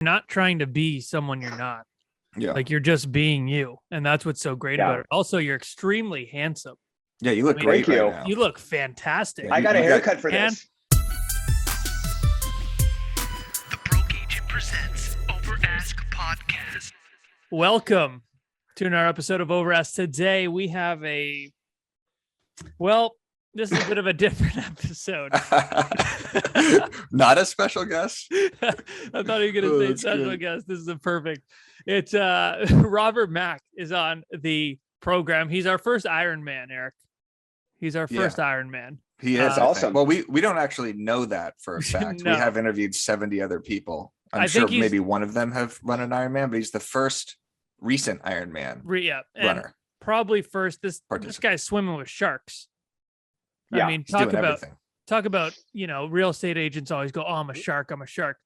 not trying to be someone you're not. Yeah. Like you're just being you. And that's what's so great about it. Also, you're extremely handsome. Yeah, you look great right now. You look fantastic. Yeah, I got a haircut for this. The Broke Agent presents Over Ask Podcast. Welcome to another episode of Over Ask. Today we have this is a bit of a different episode. Not a special guest. I thought you were going to say special guest. This is a perfect. It's Robert Mack is on the program. He's our first Ironman, Eric. He's our first Ironman. He is awesome. Well, we don't actually know that for a fact. No. We have interviewed 70 other people. I'm sure maybe one of them have run an Ironman, but he's the first recent Ironman runner. Probably first. This guy's swimming with sharks. Yeah, I mean, talk about, real estate agents always go, "Oh, I'm a shark. I'm a shark."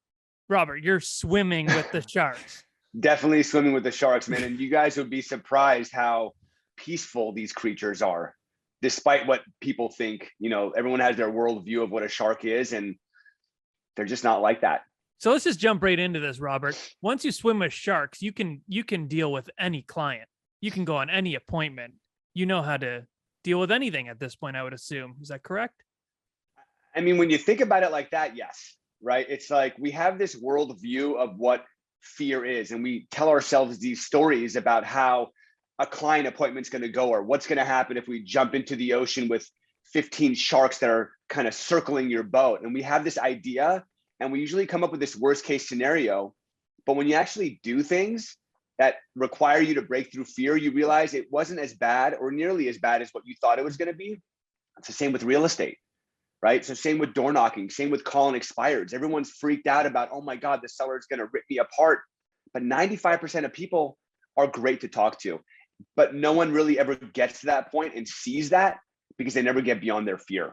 Robert, you're swimming with the sharks. Definitely swimming with the sharks, man. And you guys would be surprised how peaceful these creatures are, despite what people think. Everyone has their worldview of what a shark is, and they're just not like that. So let's just jump right into this, Robert. Once you swim with sharks, you can deal with any client. You can go on any appointment. You know how to deal with anything at this point, I would assume. Is that correct? I mean, when you think about it like that, yes, right? It's like we have this worldview of what fear is, and we tell ourselves these stories about how a client appointment's going to go, or what's going to happen if we jump into the ocean with 15 sharks that are kind of circling your boat. And we have this idea, and we usually come up with this worst case scenario. But when you actually do things that require you to break through fear, you realize it wasn't as bad or nearly as bad as what you thought it was going to be. It's the same with real estate, right? So same with door knocking, same with calling expireds. Everyone's freaked out about, oh my God, the seller is going to rip me apart. But 95% of people are great to talk to, but no one really ever gets to that point and sees that because they never get beyond their fear.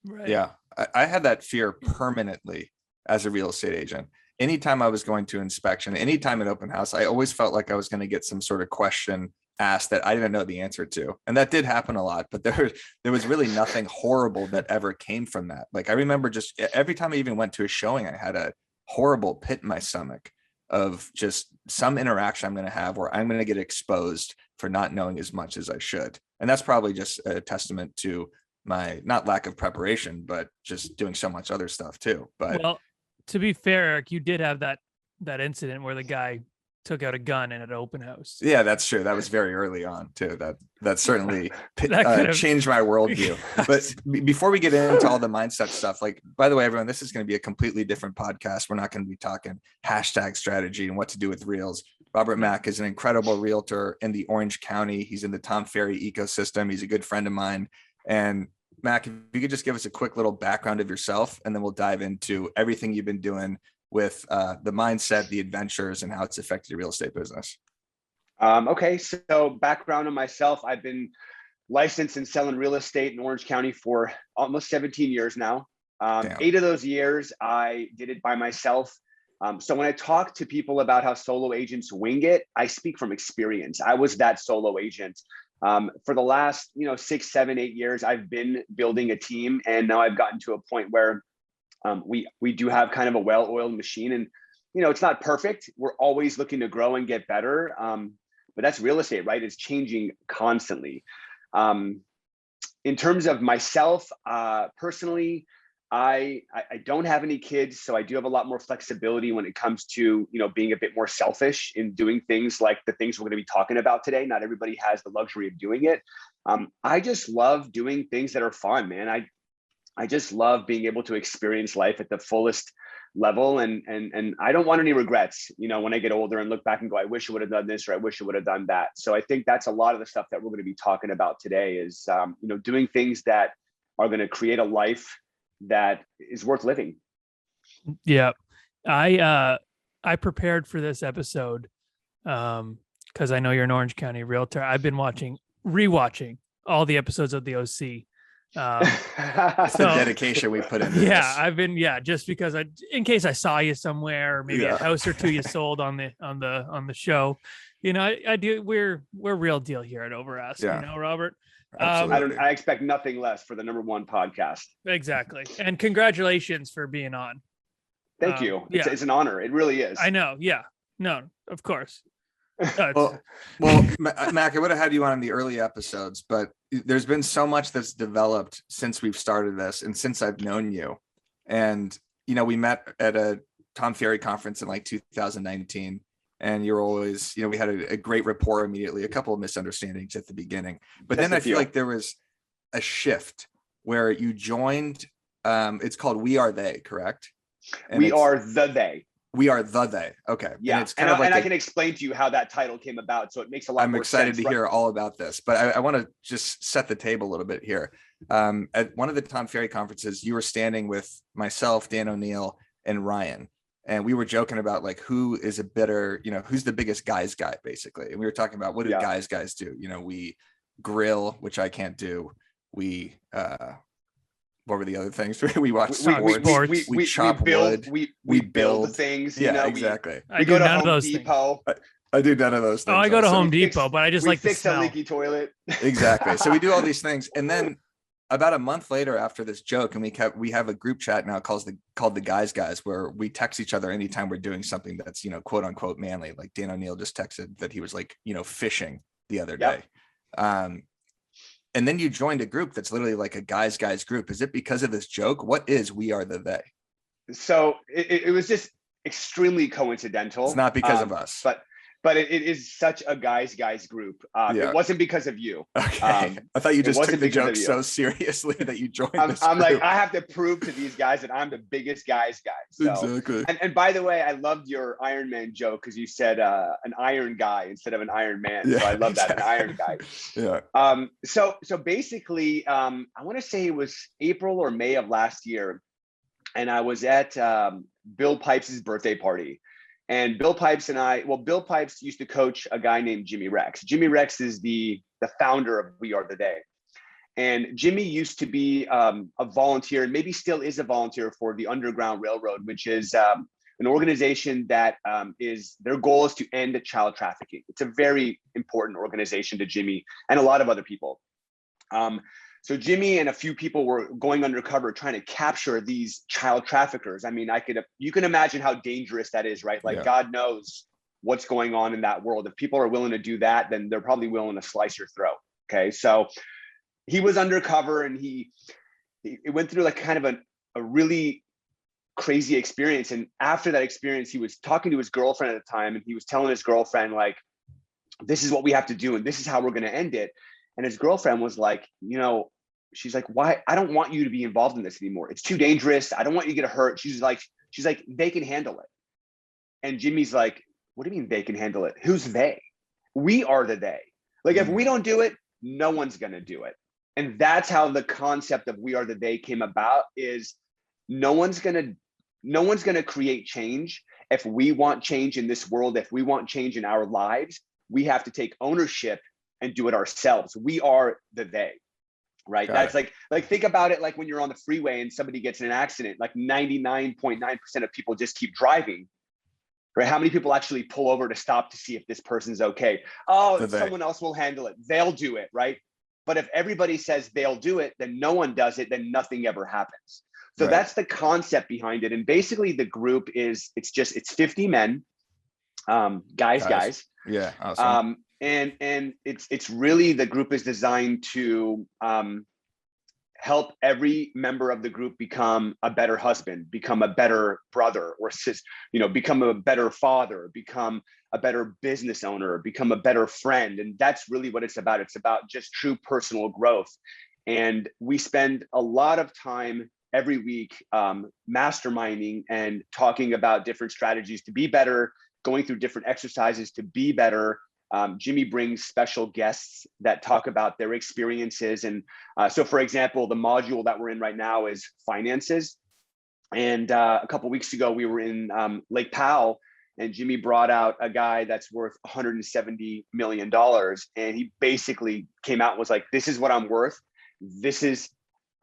Right. Yeah. I had that fear permanently as a real estate agent. Anytime I was going to inspection, anytime at open house, I always felt like I was going to get some sort of question asked that I didn't know the answer to. And that did happen a lot, but there was really nothing horrible that ever came from that. Like I remember just every time I even went to a showing, I had a horrible pit in my stomach of just some interaction I'm going to have where I'm going to get exposed for not knowing as much as I should. And that's probably just a testament to my not lack of preparation, but just doing so much other stuff too. But well, to be fair, Eric, you did have that incident where the guy took out a gun in an open house. Yeah, that's true. That was very early on too. That certainly changed my worldview. But before we get into all the mindset stuff, like, by the way, everyone, this is going to be a completely different podcast. We're not going to be talking hashtag strategy and what to do with reels. Robert Mack is an incredible realtor in the Orange County. He's in the Tom Ferry ecosystem. He's a good friend of mine. And Mac, if you could just give us a quick little background of yourself, and then we'll dive into everything you've been doing with the mindset, the adventures, and how it's affected your real estate business. Okay, so background on myself, I've been licensed and selling real estate in Orange County for almost 17 years now. 8 of those years, I did it by myself. So when I talk to people about how solo agents wing it, I speak from experience. I was that solo agent. For the last, 6, 7, 8 years, I've been building a team, and now I've gotten to a point where we do have kind of a well-oiled machine, and it's not perfect. We're always looking to grow and get better, but that's real estate, right? It's changing constantly. In terms of myself, personally, I don't have any kids, so I do have a lot more flexibility when it comes to, being a bit more selfish in doing things like the things we're going to be talking about today. Not everybody has the luxury of doing it. I just love doing things that are fun, man. I just love being able to experience life at the fullest level, and I don't want any regrets, when I get older and look back and go, I wish I would have done this, or I wish I would have done that. So I think that's a lot of the stuff that we're going to be talking about today is, doing things that are going to create a life that is worth living. Yeah. I prepared for this episode because I know you're an Orange County realtor. I've been rewatching all the episodes of the OC. That's the dedication we put in. Yeah, I've been, just because in case I saw you somewhere, or maybe a house or two you sold on the show. I do. We're real deal here at Over Ask, Robert. I expect nothing less for the #1 podcast. Exactly. And congratulations for being on. Thank you. Yeah, It's an honor. It really is. I know. Yeah, no, of course. Well, Mac, I would have had you on in the early episodes, but there's been so much that's developed since we've started this and since I've known you. And, we met at a Tom Ferry conference in like 2019. And you're always, we had a great rapport immediately, a couple of misunderstandings at the beginning. But then I feel like there was a shift where you joined, it's called We Are They, correct? And we are the they. We are the they. Okay. Yeah. And it's kind of like I can explain to you how that title came about. So it makes a lot more sense. I'm excited to hear all about this, but I want to just set the table a little bit here. At one of the Tom Ferry conferences, you were standing with myself, Dan O'Neill, and Ryan. And we were joking about like, who is a better, who's the biggest guy, basically. And we were talking about what do guys do? We grill, which I can't do. We, what were the other things? We watch sports. We chop wood. We build things. Exactly. We go to Home Depot. I do none of those things. Oh, I go to Home Depot, but I just like fix a leaky toilet. Exactly. So we do all these things, and then about a month later, after this joke, and we have a group chat now called the guys, where we text each other anytime we're doing something that's quote unquote manly. Like Dan O'Neill just texted that he was like fishing the other day. And then you joined a group that's literally like a guys group. Is it because of this joke? What is We Are the They? So it was just extremely coincidental. It's not because of us, but it is such a guys group. It wasn't because of you. Okay. I thought you just took the joke so seriously that you joined this I'm group. like, I have to prove to these guys that I'm the biggest guys guy. So, exactly. And by the way, I loved your Ironman joke because you said an iron guy instead of an Iron Man. Yeah, so I love that, an iron guy. Yeah. So basically, I want to say it was April or May of last year, and I was at Bill Pipes' birthday party. And Bill Pipes Bill Pipes used to coach a guy named Jimmy Rex. Jimmy Rex is the founder of We Are the Day. And Jimmy used to be a volunteer, and maybe still is a volunteer for the Underground Railroad, which is an organization that their goal is to end child trafficking. It's a very important organization to Jimmy and a lot of other people. So Jimmy and a few people were going undercover trying to capture these child traffickers. I mean, you can imagine how dangerous that is, right? Like God knows what's going on in that world. If people are willing to do that, then they're probably willing to slice your throat. Okay. So he was undercover, and he went through like kind of a really crazy experience. And after that experience, he was talking to his girlfriend at the time, and he was telling his girlfriend, like, this is what we have to do, and this is how we're going to end it. And his girlfriend was like, she's like, why? I don't want you to be involved in this anymore. It's too dangerous. I don't want you to get hurt. She's like, they can handle it. And Jimmy's like, what do you mean they can handle it? Who's they? We are the they. Like, if we don't do it, no one's going to do it. And that's how the concept of We Are the They came about, is no one's going to create change. If we want change in this world, if we want change in our lives, we have to take ownership and do it ourselves. We are the they, right? That's like think about it, like when you're on the freeway and somebody gets in an accident, like 99.9% of people just keep driving, right? How many people actually pull over to stop to see if this person's okay? Oh, someone else will handle it. They'll do it, right? But if everybody says they'll do it, then no one does it, then nothing ever happens. So that's the concept behind it. And basically the group it's 50 men, guys. Yeah, awesome. And it's really, the group is designed to help every member of the group become a better husband, become a better brother or sister, become a better father, become a better business owner, become a better friend. And that's really what it's about. It's about just true personal growth. And we spend a lot of time every week masterminding and talking about different strategies to be better, going through different exercises to be better. Jimmy brings special guests that talk about their experiences. And so, for example, the module that we're in right now is finances. And a couple of weeks ago, we were in Lake Powell, and Jimmy brought out a guy that's worth $170 million. And he basically came out and was like, this is what I'm worth. This is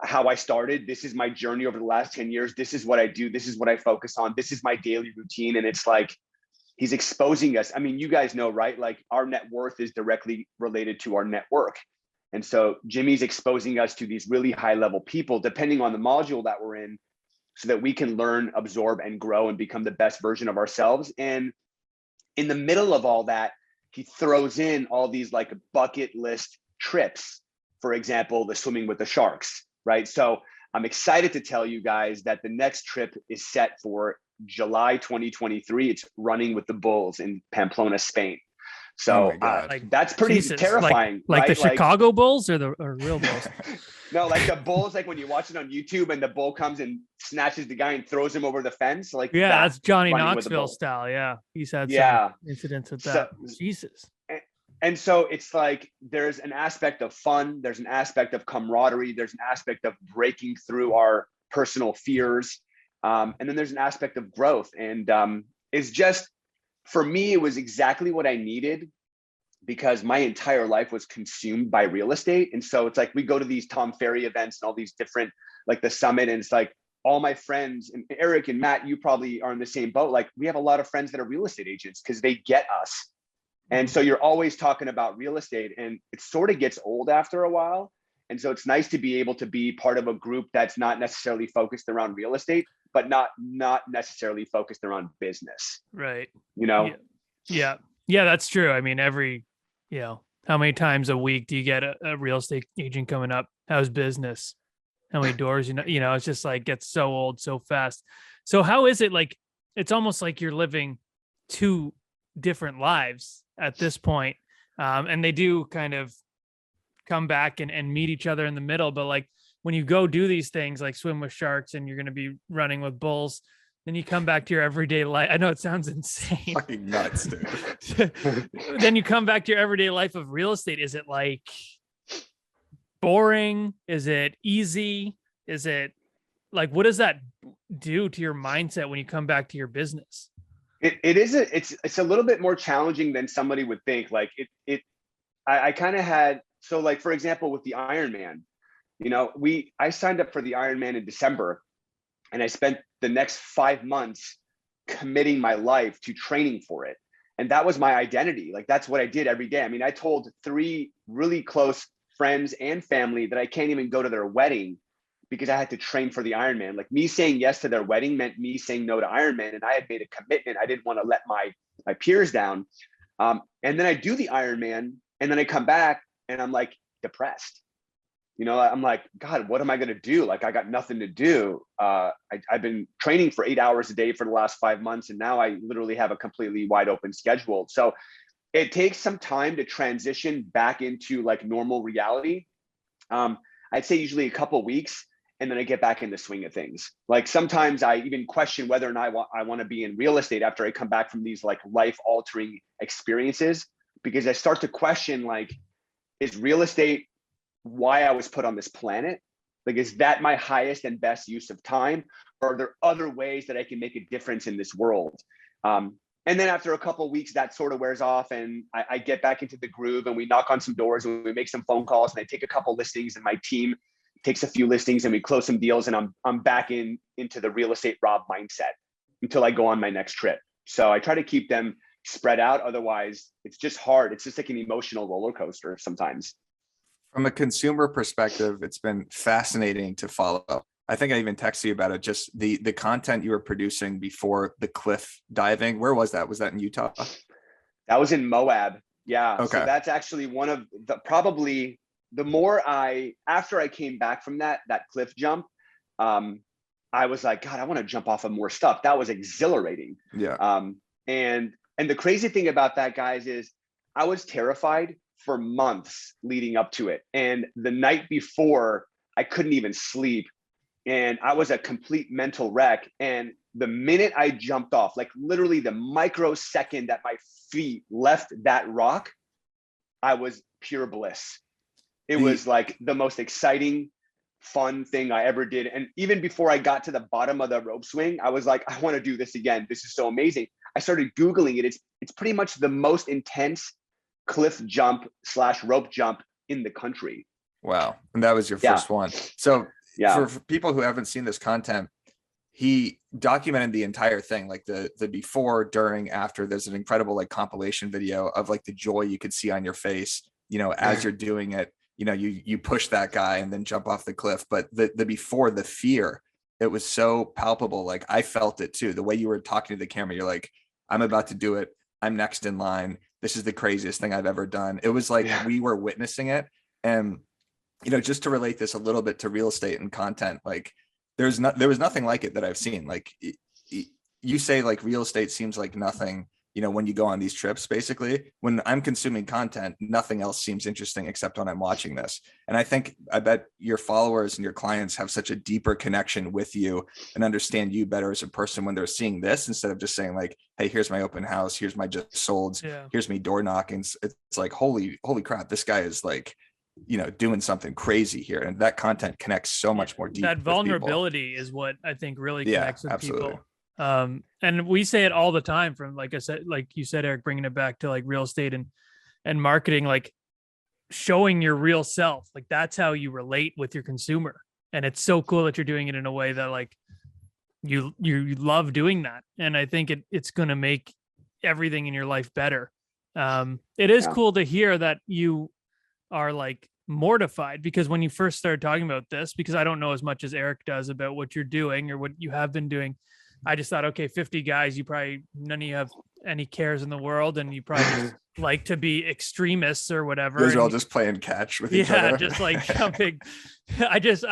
how I started. This is my journey over the last 10 years. This is what I do. This is what I focus on. This is my daily routine. And it's like, he's exposing us. I mean, you guys know, right? Like, our net worth is directly related to our network. And so Jimmy's exposing us to these really high level people, depending on the module that we're in. so that we can learn, absorb, and grow and become the best version of ourselves. And in the middle of all that, he throws in all these like bucket list trips. For example, the swimming with the sharks, right? So I'm excited to tell you guys that the next trip is set for July 2023. It's running with the bulls in Pamplona, Spain. So that's pretty terrifying. Like right? the Chicago Bulls or real Bulls? No, like the bulls, like when you watch it on YouTube and the bull comes and snatches the guy and throws him over the fence. Like that's Johnny Knoxville style. Yeah. He's had some incidents with that. Jesus. And so it's like there's an aspect of fun, there's an aspect of camaraderie, there's an aspect of breaking through our personal fears. And then there's an aspect of growth. And it's just, for me, it was exactly what I needed, because my entire life was consumed by real estate. And so it's like we go to these Tom Ferry events and all these different, like the summit, and it's like all my friends, and Eric and Matt, you probably are in the same boat. Like we have a lot of friends that are real estate agents because they get us. And so you're always talking about real estate, and it sort of gets old after a while. And so it's nice to be able to be part of a group that's not necessarily focused around real estate, but not necessarily focused around business. Right. You know? Yeah, that's true. I mean, how many times a week do you get a real estate agent coming up? How's business? How many doors, it's just like gets so old so fast. So how is it, like, it's almost like you're living two different lives at this point. And they do kind of come back and meet each other in the middle. But like when you go do these things like swim with sharks and you're going to be running with bulls, then you come back to your everyday life. I know it sounds insane. Fucking nuts, dude. Then you come back to your everyday life of real estate. Is it like boring? Is it easy? Is it like, what does that do to your mindset when you come back to your business? It's a little bit more challenging than somebody would think. Like I kind of had, so like, for example, with the Ironman, I signed up for the Ironman in December, and I spent the next 5 months committing my life to training for it. And that was my identity. Like, that's what I did every day. I mean, I told 3 really close friends and family that I can't even go to their wedding because I had to train for the Ironman. Like, me saying yes to their wedding meant me saying no to Ironman. And I had made a commitment. I didn't want to let my peers down. And then I do the Ironman, and then I come back and I'm like depressed. I'm like, God, what am I going to do? Like, I got nothing to do. I've been training for 8 hours a day for the last 5 months. And now I literally have a completely wide open schedule. So it takes some time to transition back into like normal reality. I'd say usually a couple of weeks, and then I get back in the swing of things. Like, sometimes I even question whether or not I want to be in real estate after I come back from these like life altering experiences, because I start to question, like, is real estate why I was put on this planet? Like, is that my highest and best use of time? Or are there other ways that I can make a difference in this world? And then after a couple of weeks, that sort of wears off, and I get back into the groove, and we knock on some doors, and we make some phone calls, and I take a couple listings, and my team takes a few listings, and we close some deals, and I'm back into the real estate Rob mindset until I go on my next trip. So I try to keep them spread out. Otherwise, it's just hard. It's just like an emotional roller coaster sometimes. From a consumer perspective, it's been fascinating to follow. I think I even texted you about it, just the content you were producing before the cliff diving. Where was that? Was that in Utah? That was in Moab. Yeah. Okay. So that's actually one of probably the more after I came back from that cliff jump, I was like, God, I want to jump off of more stuff. That was exhilarating. Yeah. And the crazy thing about that, guys, is I was terrified for months leading up to it. And the night before, I couldn't even sleep. And I was a complete mental wreck. And the minute I jumped off, like literally the microsecond that my feet left that rock, I was pure bliss. It was like the most exciting, fun thing I ever did. And even before I got to the bottom of the rope swing, I was like, I want to do this again. This is so amazing. I started Googling it. It's pretty much the most intense cliff jump / rope jump in the country. Wow. And that was your first one. So yeah, for people who haven't seen this content, he documented the entire thing, like the before, during, after. There's an incredible like compilation video of like the joy you could see on your face, as you're doing it. You push that guy and then jump off the cliff. But the before, the fear, it was so palpable. Like I felt it too. The way you were talking to the camera, you're like, I'm about to do it. I'm next in line. This is the craziest thing I've ever done. It was like we were witnessing it. And, you know, just to relate this a little bit to real estate and content, like there was nothing like it that I've seen. Like you say, like real estate seems like nothing, you know, when you go on these trips. Basically, when I'm consuming content, nothing else seems interesting except when I'm watching this. And I bet your followers and your clients have such a deeper connection with you and understand you better as a person when they're seeing this, instead of just saying like, hey, here's my open house, here's my just solds, here's me door knocking. It's like, holy crap, this guy is like, you know, doing something crazy here. And that content connects so much more deeply. That vulnerability is what I think really connects with people. And we say it all the time, from, like I said, like you said, Eric, bringing it back to like real estate and marketing, like showing your real self. Like that's how you relate with your consumer. And it's so cool that you're doing it in a way that like you love doing that. And I think it's going to make everything in your life better. It is cool to hear that you are like mortified, because when you first started talking about this, because I don't know as much as Eric does about what you're doing or what you have been doing, I just thought, okay, 50 guys, none of you have any cares in the world, and you probably just like to be extremists or whatever. Those are all just playing catch with each other. Yeah, just like jumping. I just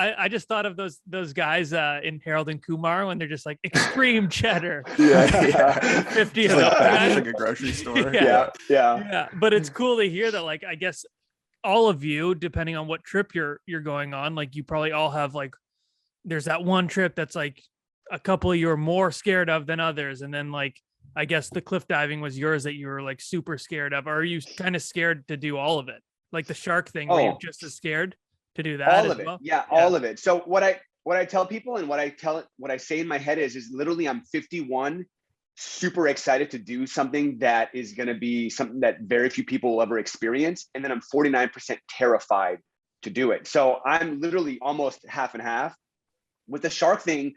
thought of those guys in Harold and Kumar when they're just like extreme cheddar. 50 of like them. like a grocery store. Yeah. But it's cool to hear that, like, I guess all of you, depending on what trip you're going on, like you probably all have like, there's that one trip that's like a couple of you are more scared of than others. And then like, I guess the cliff diving was yours that you were like super scared of. Or are you kind of scared to do all of it? Like the shark thing, where you're just as scared to do that? All of it. Yeah, all of it. So what I tell people and what I say in my head is literally, I'm 51, super excited to do something that is going to be something that very few people will ever experience. And then I'm 49% terrified to do it. So I'm literally almost half and half. With the shark thing,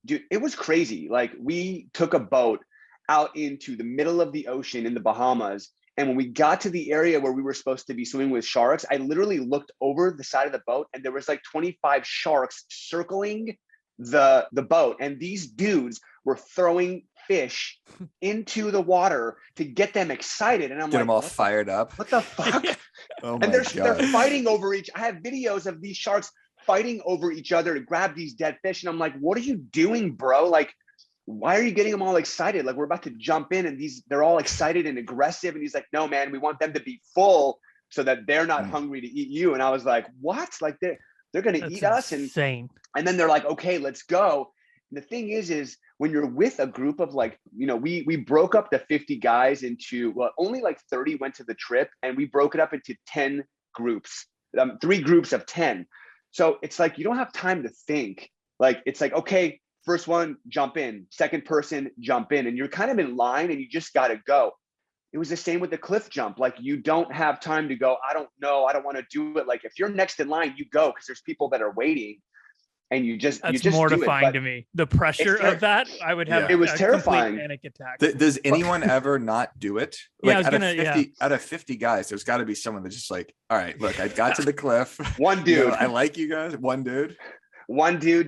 dude, it was crazy. Like we took a boat out into the middle of the ocean in the Bahamas. And when we got to the area where we were supposed to be swimming with sharks, I literally looked over the side of the boat and there was like 25 sharks circling the boat. And these dudes were throwing fish into the water to get them excited. And I'm get like, them all fired up. What the fuck? Oh and they're fighting over I have videos of these sharks fighting over each other to grab these dead fish. And I'm like, what are you doing, bro? Like, why are you getting them all excited? Like, we're about to jump in and they're all excited and aggressive. And he's like, no, man, we want them to be full so that they're not hungry to eat you. And I was like, what? Like they're going to eat us. And then they're like, okay, let's go. And the thing is when you're with a group of like, you know, we broke up the 50 guys into, well, only like 30 went to the trip, and we broke it up into 10 groups, 3 groups of 10. So it's like, you don't have time to think. Like, it's like, okay, first one, jump in, second person, jump in, and you're kind of in line and you just got to go. It was the same with the cliff jump. Like, you don't have time to go, I don't know, I don't want to do it. Like, if you're next in line, you go, because there's people that are waiting, and that's mortifying to me. The pressure of that, I would have. It was terrifying. Panic attack. Does anyone ever not do it? Like, yeah, out of 50 guys, there's got to be someone that's just like, all right, look, I got to the cliff. One dude. You know, I like you guys. One dude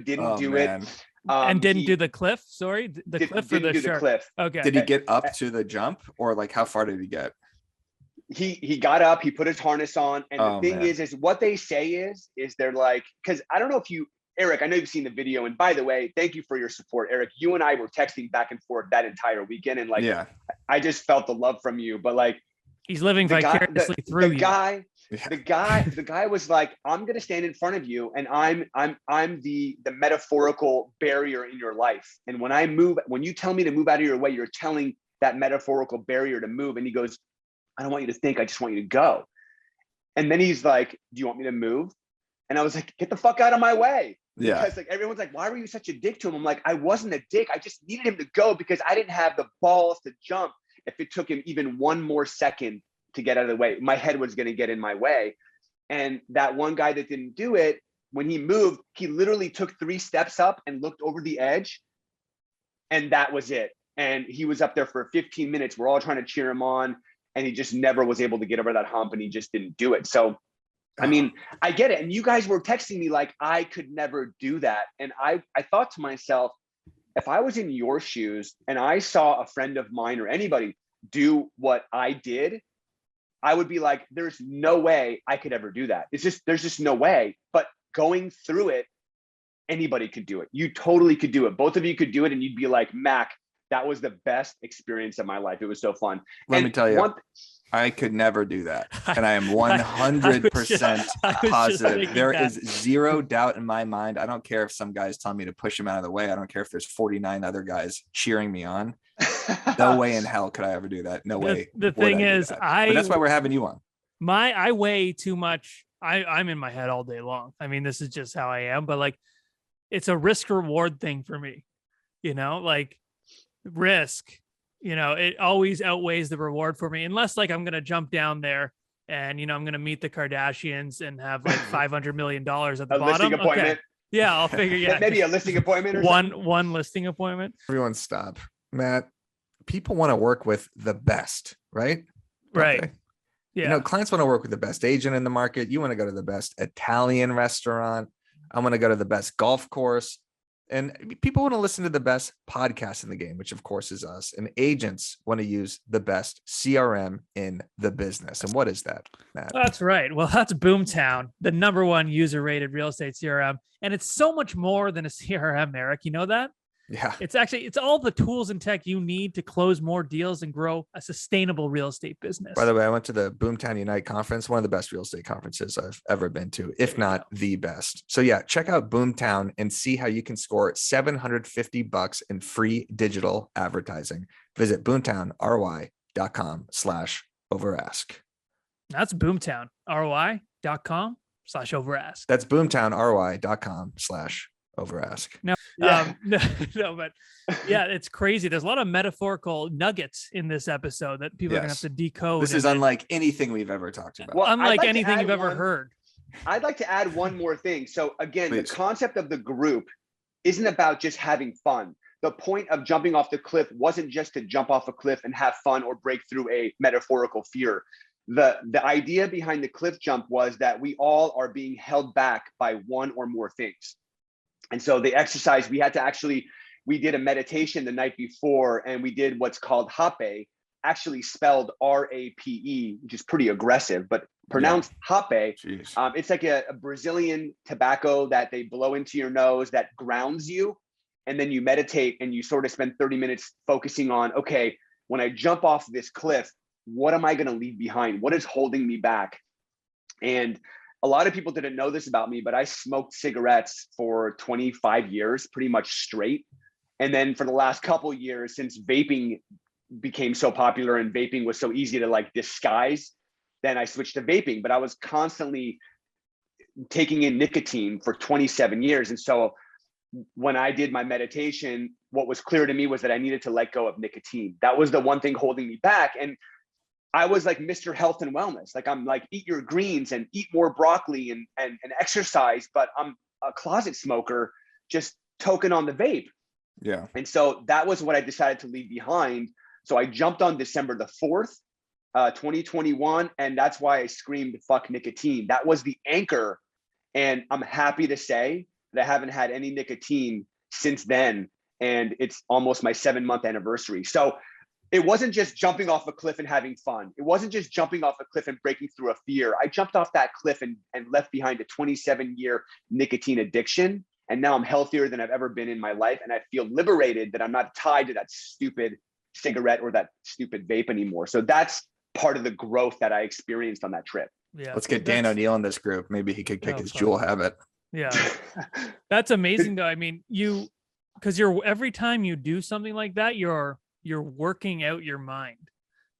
didn't do it. And didn't do the cliff. Sorry, the cliff or the shark? Cliff. Okay. Did he get up to the jump, or like how far did he get? He got up. He put his harness on, and the thing is what they say is they're like, because I don't know if you, Eric, I know you've seen the video, and by the way, thank you for your support, Eric. You and I were texting back and forth that entire weekend, and like, I just felt the love from you. But like, he's living vicariously through you. The guy was like, I'm gonna stand in front of you, and I'm the metaphorical barrier in your life. And when you tell me to move out of your way, you're telling that metaphorical barrier to move. And he goes, I don't want you to think, I just want you to go. And then he's like, do you want me to move? And I was like, get the fuck out of my way. Yeah. Because like, everyone's like, why were you such a dick to him? I'm like, I wasn't a dick. I just needed him to go because I didn't have the balls to jump. If it took him even one more second to get out of the way, my head was going to get in my way. And that one guy that didn't do it, when he moved, he literally took 3 steps up and looked over the edge. And that was it. And he was up there for 15 minutes. We're all trying to cheer him on. And he just never was able to get over that hump, and he just didn't do it. So I mean, I get it. And you guys were texting me like, I could never do that. And I thought to myself, if I was in your shoes and I saw a friend of mine or anybody do what I did, I would be like, there's no way I could ever do that. There's just no way. But going through it, anybody could do it. You totally could do it. Both of you could do it. And you'd be like, Mac, that was the best experience of my life. It was so fun. Let me tell you, I could never do that. And I am 100% positive. There is zero doubt in my mind. I don't care if some guys tell me to push him out of the way. I don't care if there's 49 other guys cheering me on. No way in hell could I ever do that. No way. The thing is, but that's why we're having you on. I weigh too much. I'm in my head all day long. I mean, this is just how I am, but like, it's a risk reward thing for me, like risk, it always outweighs the reward for me, unless like I'm going to jump down there and, I'm going to meet the Kardashians and have like $500 million at the bottom. Listing appointment. Okay. Yeah, I'll figure. Yeah, maybe a listing appointment or one listing appointment. Everyone stop. Matt, people want to work with the best, right? Right. Okay. Yeah. Clients want to work with the best agent in the market. You want to go to the best Italian restaurant. I want to go to the best golf course. And people want to listen to the best podcast in the game, which of course is us. And agents want to use the best CRM in the business. And what is that, Matt? That's right. Well, that's BoomTown, the #1 user-rated real estate CRM. And it's so much more than a CRM, Eric. You know that? Yeah. It's all the tools and tech you need to close more deals and grow a sustainable real estate business. By the way, I went to the BoomTown Unite conference, one of the best real estate conferences I've ever been to, if not the best. So yeah, check out BoomTown and see how you can score $750 in free digital advertising. Visit boomtownry.com/overask. That's boomtownry.com/overask. That's boomtownry.com/overask. No, Yeah. no, but yeah, it's crazy. There's a lot of metaphorical nuggets in this episode that people are gonna have to decode. This is unlike anything we've ever talked about. Well, unlike anything you've ever heard. I'd like to add one more thing. So again, the concept of the group isn't about just having fun. The point of jumping off the cliff wasn't just to jump off a cliff and have fun or break through a metaphorical fear. The idea behind the cliff jump was that we all are being held back by one or more things. And so the exercise, we did a meditation the night before, and we did what's called hape, actually spelled RAPE, which is pretty aggressive, but pronounced hape. It's like a Brazilian tobacco that they blow into your nose that grounds you. And then you meditate and you sort of spend 30 minutes focusing on, okay, when I jump off this cliff, what am I going to leave behind? What is holding me back? And a lot of people didn't know this about me, but I smoked cigarettes for 25 years, pretty much straight. And then for the last couple of years, since vaping became so popular and vaping was so easy to like disguise, then I switched to vaping. But I was constantly taking in nicotine for 27 years. And so when I did my meditation, what was clear to me was that I needed to let go of nicotine. That was the one thing holding me back. And I was like Mr. Health and Wellness. Like I'm like, eat your greens and eat more broccoli and exercise, but I'm a closet smoker, just token on the vape. Yeah. And so that was what I decided to leave behind. So I jumped on December the 4th, 2021. And that's why I screamed, fuck nicotine. That was the anchor. And I'm happy to say that I haven't had any nicotine since then. And it's almost my 7-month anniversary. So it wasn't just jumping off a cliff and having fun. It wasn't just jumping off a cliff and breaking through a fear. I jumped off that cliff and left behind a 27-year nicotine addiction. And now I'm healthier than I've ever been in my life. And I feel liberated that I'm not tied to that stupid cigarette or that stupid vape anymore. So that's part of the growth that I experienced on that trip. Yeah. Let's get Dan O'Neill in this group. Maybe he could kick his jewel habit. Yeah. That's amazing though. I mean, because every time you do something like that, you're working out your mind.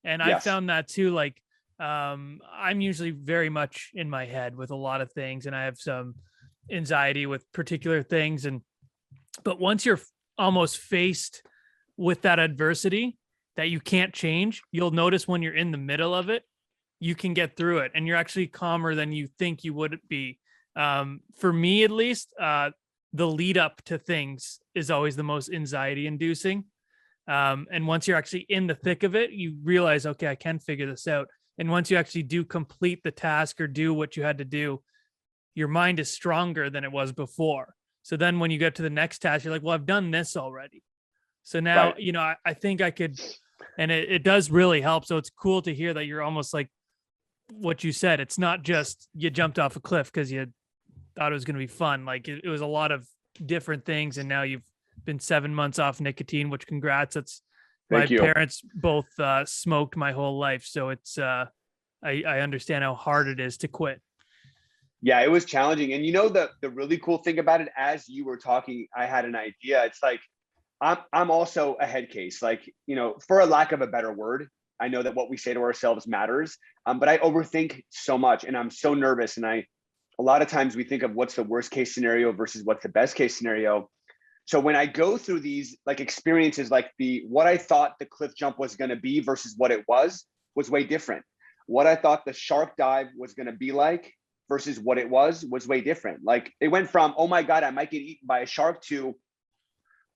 And I found that too, like, I'm usually very much in my head with a lot of things, and I have some anxiety with particular things. But once you're almost faced with that adversity that you can't change, you'll notice when you're in the middle of it, you can get through it and you're actually calmer than you think you would be. For me, at least, the lead up to things is always the most anxiety inducing. And once you're actually in the thick of it, you realize, okay, I can figure this out. And once you actually do complete the task or do what you had to do, your mind is stronger than it was before. So then when you get to the next task, you're like, well, I've done this already. So now, Right. you know, I think I could, and it does really help. So it's cool to hear that you're almost like what you said. It's not just you jumped off a cliff because you thought it was going to be fun. Like it was a lot of different things. And now you've been 7 months off nicotine, which congrats. It's my Thank you. parents both smoked my whole life. So it's, I understand how hard it is to quit. Yeah, it was challenging. And you know, the really cool thing about it, as you were talking, I had an idea. It's like, I'm also a head case, like, you know, for a lack of a better word. I know that what we say to ourselves matters, but I overthink so much and I'm so nervous. And a lot of times we think of what's the worst case scenario versus what's the best case scenario. So when I go through these like experiences, like what I thought the cliff jump was going to be versus what it was way different. What I thought the shark dive was going to be like versus what it was way different. Like it went from, oh my God, I might get eaten by a shark, to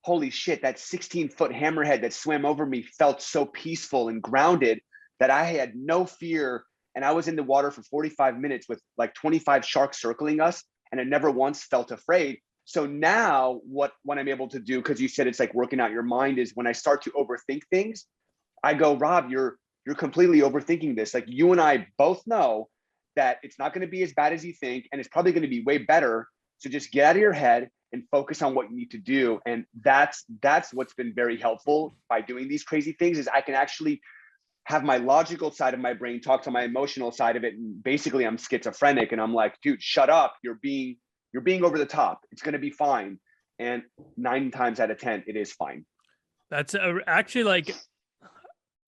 holy shit, that 16-foot hammerhead that swam over me felt so peaceful and grounded that I had no fear. And I was in the water for 45 minutes with like 25 sharks circling us, and I never once felt afraid. So now what I'm able to do, because you said it's like working out your mind, is when I start to overthink things, I go, Rob, you're completely overthinking this. Like you and I both know that it's not going to be as bad as you think, and it's probably going to be way better. So just get out of your head and focus on what you need to do. And that's what's been very helpful by doing these crazy things, is I can actually have my logical side of my brain talk to my emotional side of it. And basically I'm schizophrenic and I'm like, dude, shut up. You're being over the top. It's going to be fine. And 9 times out of 10, it is fine. That's actually, like,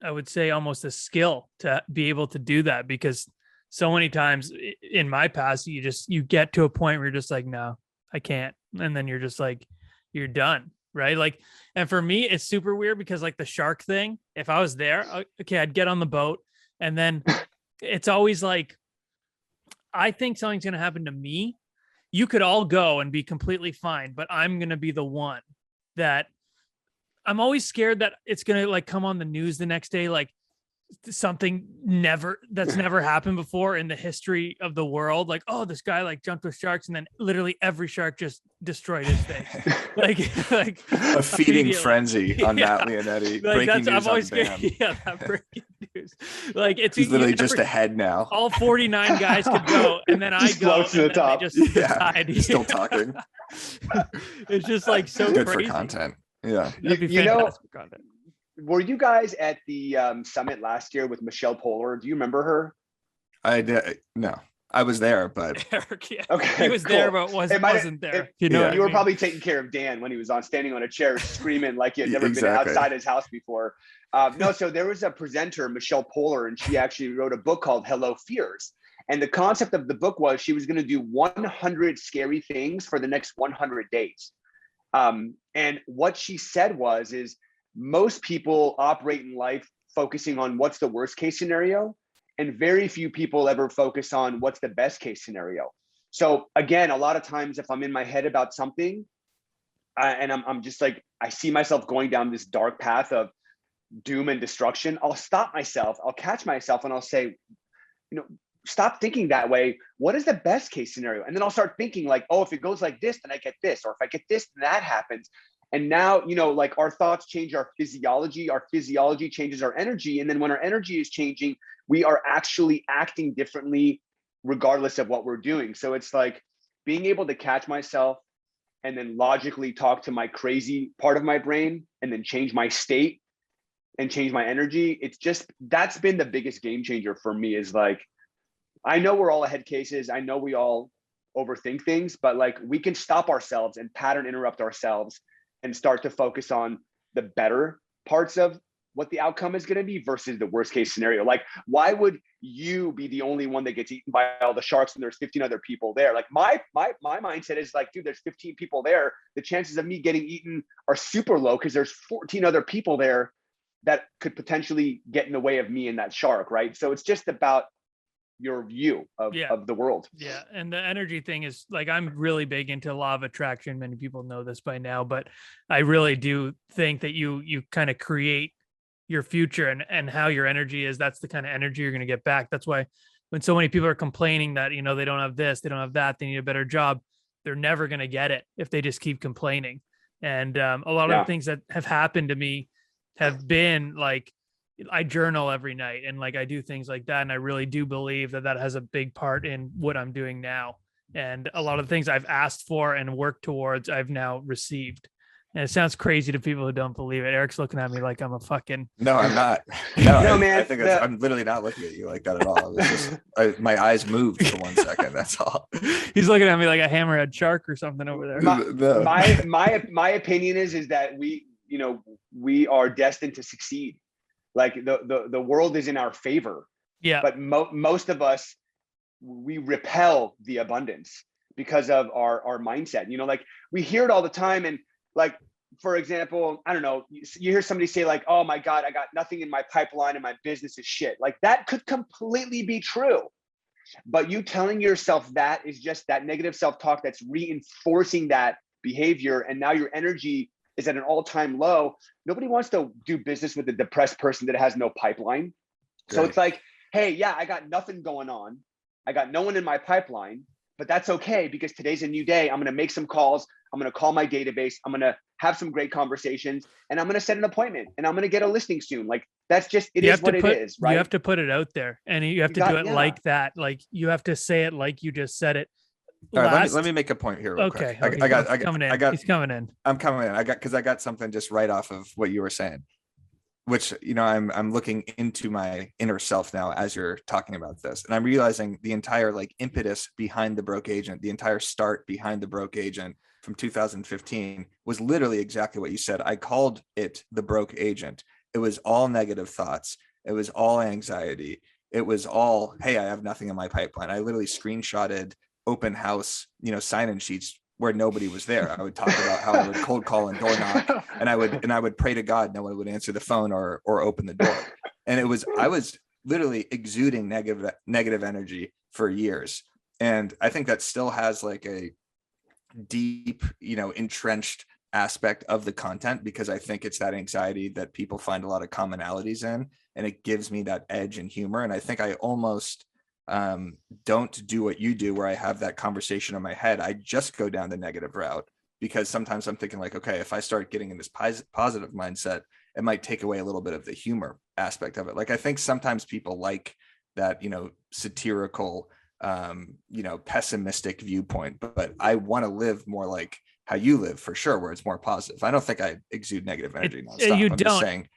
I would say almost a skill to be able to do that, because so many times in my past, you get to a point where you're just like, no, I can't. And then you're just like, you're done. Right. Like, and for me, it's super weird because like the shark thing, if I was there, okay, I'd get on the boat, and then it's always like, I think something's going to happen to me. You could all go and be completely fine, but I'm going to be the one that I'm always scared that it's going to like come on the news the next day, like something that's never happened before in the history of the world. Like, oh, this guy like jumped with sharks, and then literally every shark just destroyed his face. like a feeding frenzy on Matt Leonetti. Like, breaking news I'm always on scared. BAM. Yeah, that breaking news. Like it's He's literally just ahead now. All 49 guys could go, and then I Just go floats to the and then top. they just Yeah, decide. still talking. It's just like so Good crazy. for content. Yeah. That'd be You know, fantastic content. were you guys at the summit last year with Michelle Poehler? Do you remember her? I did. No, I was there, but Eric, yeah. Okay, He was cool. there, but wasn't there. You know, yeah. what You I were mean? probably taking care of Dan when he was standing on a chair screaming like he had never Exactly. been outside his house before. No, so there was a presenter, Michelle Poehler, and she actually wrote a book called Hello Fears. And the concept of the book was she was going to do 100 scary things for the next 100 days. And what she said is most people operate in life focusing on what's the worst case scenario, and very few people ever focus on what's the best case scenario. So again, a lot of times if I'm in my head about something, and I'm just like, I see myself going down this dark path of doom and destruction, I'll stop myself, I'll catch myself, and I'll say, you know, stop thinking that way. What is the best case scenario? And then I'll start thinking like, oh, if it goes like this, then I get this, or if I get this, then that happens. And now, you know, like our thoughts change our physiology changes our energy. And then when our energy is changing, we are actually acting differently regardless of what we're doing. So it's like being able to catch myself and then logically talk to my crazy part of my brain and then change my state and change my energy. It's just, that's been the biggest game changer for me, is like, I know we're all head cases. I know we all overthink things, but like we can stop ourselves and pattern interrupt ourselves and start to focus on the better parts of what the outcome is going to be versus the worst case scenario. Like, why would you be the only one that gets eaten by all the sharks and there's 15 other people there? Like my mindset is like, dude, there's 15 people there. The chances of me getting eaten are super low because there's 14 other people there that could potentially get in the way of me and that shark, right? So it's just about your view of the world. Yeah. And the energy thing is like, I'm really big into law of attraction. Many people know this by now, but I really do think that you kind of create your future and how your energy is, that's the kind of energy you're going to get back. That's why when so many people are complaining that, you know, they don't have this, they don't have that, they need a better job, they're never going to get it if they just keep complaining. And a lot of the things that have happened to me have been like, I journal every night and like I do things like that. And I really do believe that that has a big part in what I'm doing now. And a lot of the things I've asked for and worked towards, I've now received. And it sounds crazy to people who don't believe it. Eric's looking at me like I'm a fucking. No, I'm not. No, man. I think I'm literally not looking at you like that at all. It's just my eyes moved for 1 second. That's all. He's looking at me like a hammerhead shark or something over there. My opinion is that we are destined to succeed. Like the world is in our favor. Yeah. But most of us, we repel the abundance because of our mindset. You know, like we hear it all the time. And like, for example, I don't know, you hear somebody say like, oh my God, I got nothing in my pipeline and my business is shit. Like that could completely be true. But you telling yourself that is just that negative self-talk that's reinforcing that behavior. And now your energy is at an all-time low. Nobody wants to do business with a depressed person that has no pipeline. Great. So it's like, hey, yeah, I got nothing going on. I got no one in my pipeline, but that's okay because today's a new day. I'm going to make some calls. I'm going to call my database. I'm going to have some great conversations and I'm going to set an appointment and I'm going to get a listing soon. Like that's just, it is what it is, right? You have to put it out there and you have to do it like that. Like you have to say it like you just said it. All right, let me make a point here real quick. He's coming in. I'm coming in. I got something just right off of what you were saying, which, you know, I'm looking into my inner self now as you're talking about this. And I'm realizing the entire like impetus behind the broke agent, the entire start behind the broke agent from 2015 was literally exactly what you said. I called it the broke agent. It was all negative thoughts. It was all anxiety. It was all, hey, I have nothing in my pipeline. I literally screenshotted open house, you know, sign-in sheets where nobody was there. I would talk about how I would cold call and door knock, and I would pray to God no one would answer the phone or open the door. And I was literally exuding negative energy for years. And I think that still has like a deep, you know, entrenched aspect of the content, because I think it's that anxiety that people find a lot of commonalities in, and it gives me that edge and humor. And I think I almost don't do what you do where I have that conversation in my head. I just go down the negative route because sometimes I'm thinking like, okay, if I start getting in this positive mindset, it might take away a little bit of the humor aspect of it. Like I think sometimes people like that, you know, satirical, you know, pessimistic viewpoint, but I want to live more like how you live for sure, where it's more positive. I don't think I exude negative energy nonstop. You I'm don't. just saying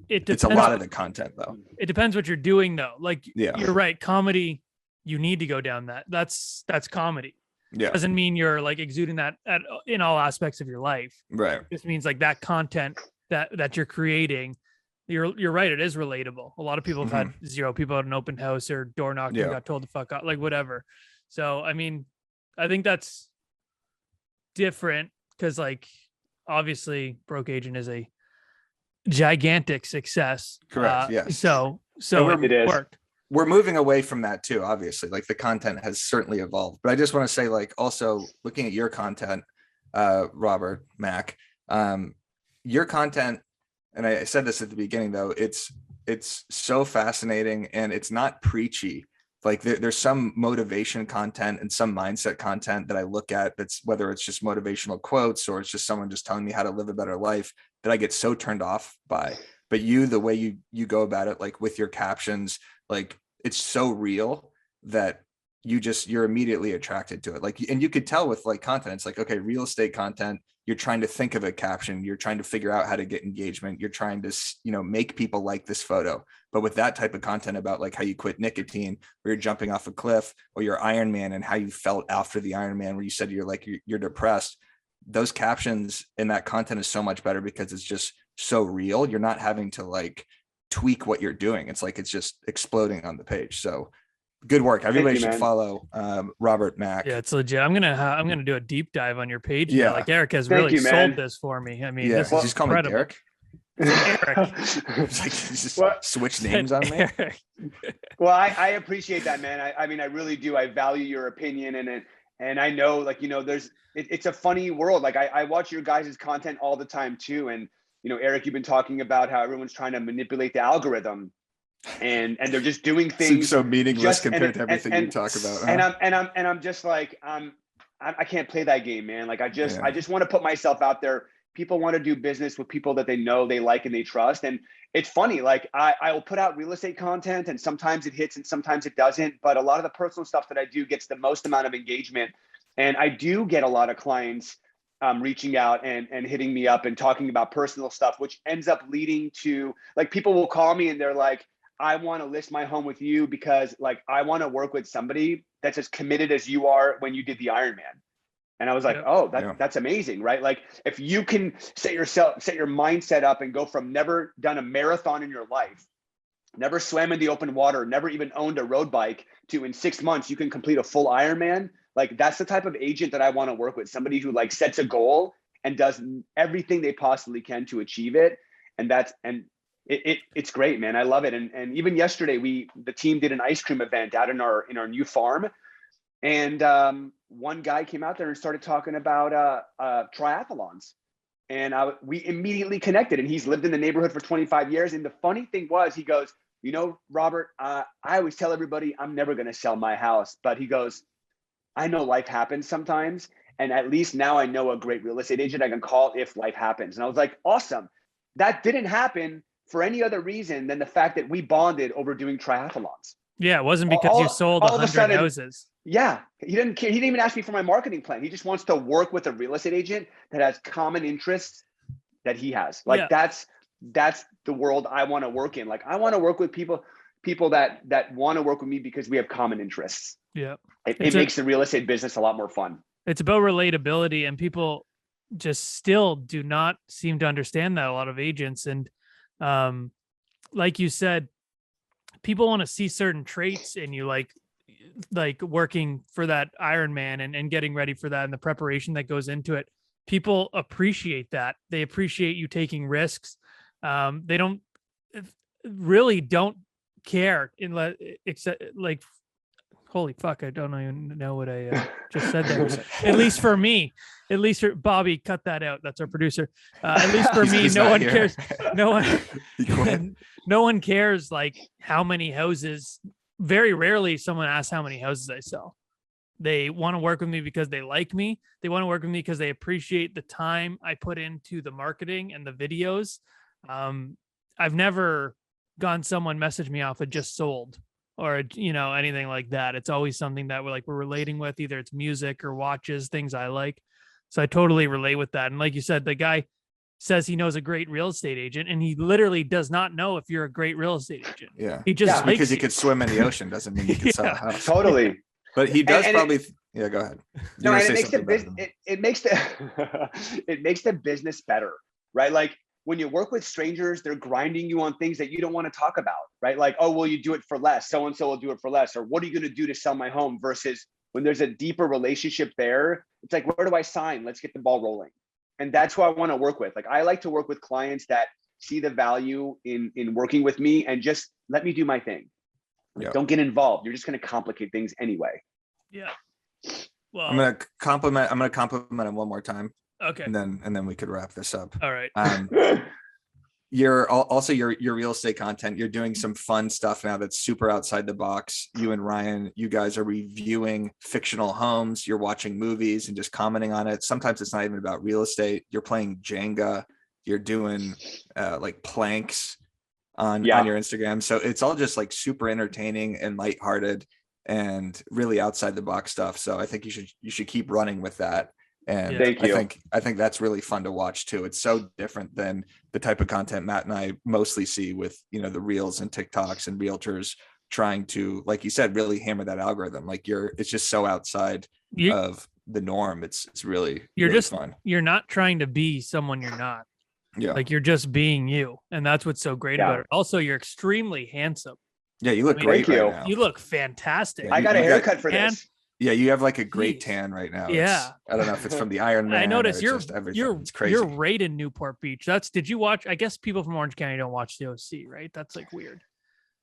it's a lot of the content though. It depends what you're doing though. Like you're right. Comedy, you need to go down that. That's comedy. Yeah. Doesn't mean you're like exuding that in all aspects of your life. Right. This means like that content that you're creating, you're right. It is relatable. A lot of people have had zero people at an open house or door knocking, got told to fuck up, like whatever. So, I mean, I think that's different because like, obviously broke agent is a gigantic success. Correct. Yes. So it is. Worked. We're moving away from that too. Obviously, like the content has certainly evolved, but I just want to say, like, also looking at your content, Robert Mack, your content, and I said this at the beginning though, it's so fascinating and it's not preachy. Like there's some motivation content and some mindset content that I look at that's whether it's just motivational quotes or it's just someone just telling me how to live a better life that I get so turned off by. But the way you go about it, like with your captions, like it's so real that you're immediately attracted to it. Like, and you could tell with like content, it's like, okay, real estate content, you're trying to think of a caption, you're trying to figure out how to get engagement, you're trying to, you know, make people like this photo. But with that type of content about like how you quit nicotine or you're jumping off a cliff or your Ironman and how you felt after the Ironman, where you said you're depressed, those captions and that content is so much better because it's just so real. You're not having to like tweak what you're doing. It's like, it's just exploding on the page. So good work. Everybody should follow Robert Mack. Yeah, it's legit. I'm gonna do a deep dive on your page. Yeah, now. Like Eric has really sold this for me. I mean, this is he's calling me Derek. Eric. It's like just switch names on me. Well, I appreciate that, man. I mean, I really do. I value your opinion and I know, like, you know, it's a funny world. Like I watch your guys' content all the time too, and Eric, you've been talking about how everyone's trying to manipulate the algorithm, and they're just doing things seems so meaningless compared to everything you talk about. And I'm just like, I can't play that game, man. Like I just want to put myself out there. People want to do business with people that they know, they like, and they trust. And it's funny, like I will put out real estate content, and sometimes it hits and sometimes it doesn't. But a lot of the personal stuff that I do gets the most amount of engagement. And I do get a lot of clients reaching out and hitting me up and talking about personal stuff, which ends up leading to, like, people will call me and they're like, I want to list my home with you because, like, I want to work with somebody that's as committed as you are when you did the Ironman. And I was like, that's amazing, right? Like, if you can set your mindset up and go from never done a marathon in your life, never swam in the open water, never even owned a road bike, to in 6 months you can complete a full Ironman. Like, that's the type of agent that I want to work with. Somebody who, like, sets a goal and does everything they possibly can to achieve it. And it's great, man. I love it. And even yesterday, the team did an ice cream event out in our new farm. And one guy came out there and started talking about triathlons. And we immediately connected, and he's lived in the neighborhood for 25 years. And the funny thing was, he goes, Robert, I always tell everybody I'm never going to sell my house. But he goes, I know life happens sometimes. And at least now I know a great real estate agent I can call if life happens. And I was like, awesome. That didn't happen for any other reason than the fact that we bonded over doing triathlons. Yeah, it wasn't because you sold 100 houses. Yeah, he didn't care. He didn't even ask me for my marketing plan. He just wants to work with a real estate agent that has common interests that he has. Like, that's the world I want to work in. Like, I want to work with people that want to work with me because we have common interests. Yeah, it makes the real estate business a lot more fun. It's about relatability, and people just still do not seem to understand that, a lot of agents. And like you said, people want to see certain traits in you, like working for that Ironman and getting ready for that and the preparation that goes into it. People appreciate that. They appreciate you taking risks. They don't care except, like, holy fuck, I don't even know what I just said there. At least for me, Bobby, cut that out. That's our producer. At least for me, no one cares. No one cares, like, how many houses. Very rarely someone asks how many houses I sell. They want to work with me because they like me. They want to work with me because they appreciate the time I put into the marketing and the videos. I've never gotten someone message me off of just sold or, anything like that. It's always something that we're relating with. Either it's music or watches, things I like. So I totally relate with that. And like you said, the guy says he knows a great real estate agent, and he literally does not know if you're a great real estate agent. Yeah. He just because you could swim in the ocean doesn't mean you can sell a house. Totally. But he does go ahead. No, and it makes the business better, right? Like, when you work with strangers, they're grinding you on things that you don't want to talk about, right? Like, oh, will you do it for less? So-and-so will do it for less. Or what are you going to do to sell my home? Versus when there's a deeper relationship there, it's like, where do I sign? Let's get the ball rolling. And that's who I want to work with. Like, I like to work with clients that see the value in working with me and just let me do my thing. Like, don't get involved. You're just going to complicate things anyway. Yeah. Well, I'm going to compliment him one more time. Okay. And then we could wrap this up. All right. Your real estate content, you're doing some fun stuff now that's super outside the box. You and Ryan, you guys are reviewing fictional homes. You're watching movies and just commenting on it. Sometimes it's not even about real estate. You're playing Jenga. You're doing like planks on your Instagram. So it's all just like super entertaining and lighthearted and really outside the box stuff. So I think you should keep running with that. And Thank you. I think that's really fun to watch too. It's so different than the type of content Matt and I mostly see with, the reels and TikToks and realtors trying to, like you said, really hammer that algorithm. Like it's just so outside of the norm. It's really, you're really just fun. You're not trying to be someone you're not. Yeah. Like, you're just being you. And that's what's so great about it. Also, you're extremely handsome. Yeah. You look great right now. You look fantastic. Yeah, I got a haircut for this. Yeah, you have like a great tan right now. Yeah. I don't know if it's from the Ironman. I noticed you're it's crazy. You're right in Newport Beach. Did you watch? I guess people from Orange County don't watch the OC, right? That's like weird.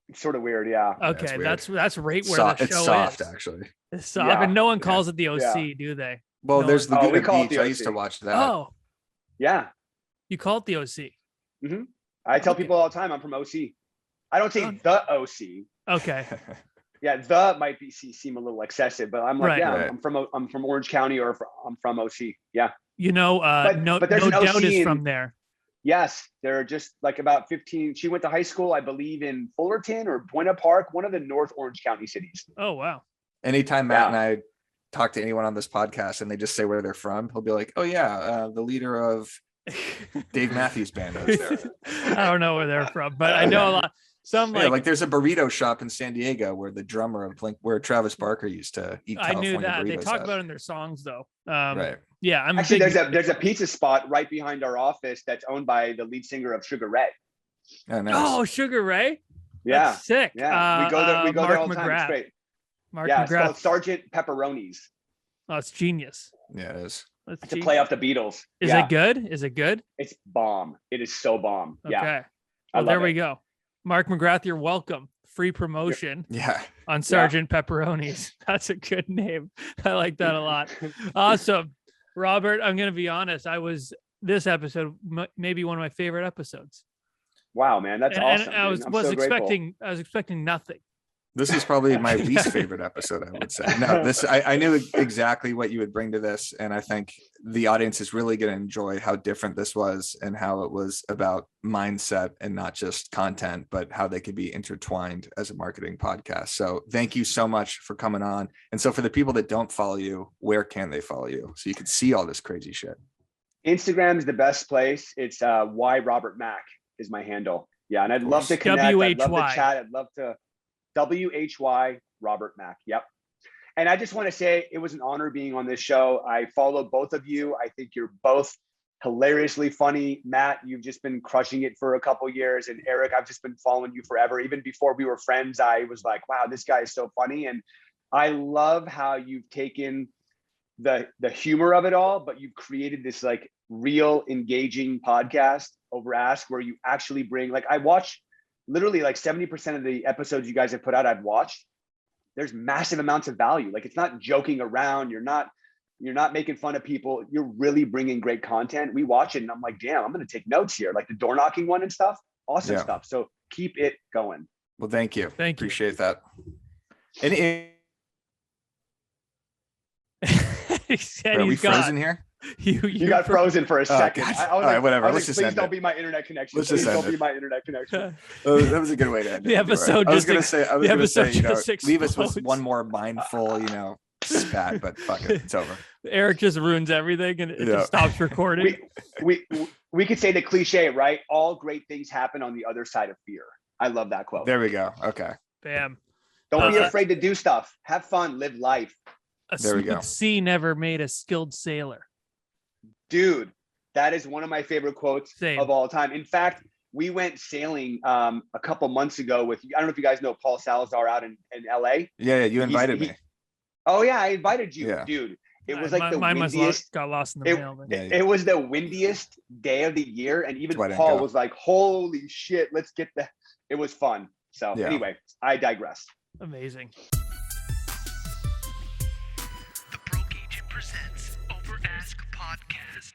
It's sort of weird, yeah. Okay, yeah, that's right where the show it's soft, is. actually. It's soft, and no one calls it the OC, do they? Well, there's Laguna we call it Beach. the I used to OC. watch that. Yeah. You call it the OC. I tell Okay. people all the time, I'm from OC. I don't say Oh. the OC. Okay. Yeah, the might be seem a little excessive, but I'm like, Right. yeah, Right. I'm from Orange County, or I'm from OC. Yeah, You know, but there's no an OC doubt is in, from there. yes, they're just like about 15. She went to high school, I believe, in Fullerton or Buena Park, one of the North Orange County cities. Oh wow. Anytime Matt and I talk to anyone on this podcast and they just say where they're from, he'll be like, "Oh yeah, the leader of Dave Matthews Band lives there." I don't know where they're from, but I know a lot. Some Yeah, like, like there's a burrito shop in San Diego where the drummer of Blink, where Travis Barker used to eat I California knew that burritos they talk at. about it in their songs though. Right. Yeah, I'm Actually, big. there's a pizza spot right behind our office that's owned by the lead singer of Sugar Ray. Oh, nice. Oh, Sugar Ray. Yeah, That's sick. yeah, we go there. We go Mark there all the time. It's McGrath. great. Mark Yeah, it's McGrath. called Sergeant Pepperoni's. Oh, it's genius. Yeah, it is. That's To genius. play off the Beatles. Is Yeah, it good? Is it good? it's bomb. It is so bomb. Okay. Yeah, Well, love there we it. go. Mark McGrath, you're welcome. Free promotion Yeah. on Sergeant Pepperoni's. That's a good name. I like that a lot. Awesome. Robert, I'm going to be honest. This episode, maybe one of my favorite episodes. Wow, man, that's And awesome. I was dude. I'm so grateful. expecting nothing. This is probably my least favorite episode, I would say. No, I knew exactly what you would bring to this. And I think the audience is really going to enjoy how different this was and how it was about mindset and not just content, but how they could be intertwined as a marketing podcast. So thank you so much for coming on. And so for the people that don't follow you, where can they follow you? So you can see all this crazy shit. Instagram is the best place. It's why Robert Mack is my handle. Yeah, and I'd love to connect. I'd love to chat. I'd love to WHY Robert Mack. Yep. And I just want to say it was an honor being on this show. I follow both of you. I think you're both hilariously funny. Matt, you've just been crushing it for a couple years. And Eric, I've just been following you forever. Even before we were friends, I was like, wow, this guy is so funny. And I love how you've taken the humor of it all, but you've created this like real engaging podcast over Ask, where you actually bring, like, I watch literally like 70% of the episodes you guys have put out, I've watched. There's massive amounts of value. Like, it's not joking around. You're not making fun of people. You're really bringing great content. We watch it and I'm like, damn, I'm going to take notes here. Like the door knocking one and stuff. Awesome stuff. So keep it going. Well, thank you. Thank you. Appreciate that. And are we frozen here? You got frozen for a second. God. I was All right, like, whatever. I was Let's like, just please end don't it. be my internet connection. Let's just Please end don't it. be my internet connection. That was a good way to end it. The episode I was just going to say, the episode you know, just leave us with explodes. one more mindful, you know, spat, but fuck it, it's over. Eric just ruins everything and it just stops recording. We could say the cliche, right? All great things happen on the other side of fear. I love that quote. There we go. Okay. Bam. Don't be afraid to do stuff. Have fun. Live life. A There we go. smooth sea never made a skilled sailor. Dude, that is one of my favorite quotes Same. of all time. In fact, we went sailing a couple months ago with, I don't know if you guys know Paul Salazar out in LA. Yeah, you invited me. Oh yeah, I invited you, Yeah. dude. It was like the mine windiest. got lost in the mail. But It was the windiest day of the year, and even That's why I didn't Paul go. was like, "Holy shit, let's get the." It was fun. So Yeah. anyway, I digress. amazing. The Broke Agent presents Over Ask Podcast.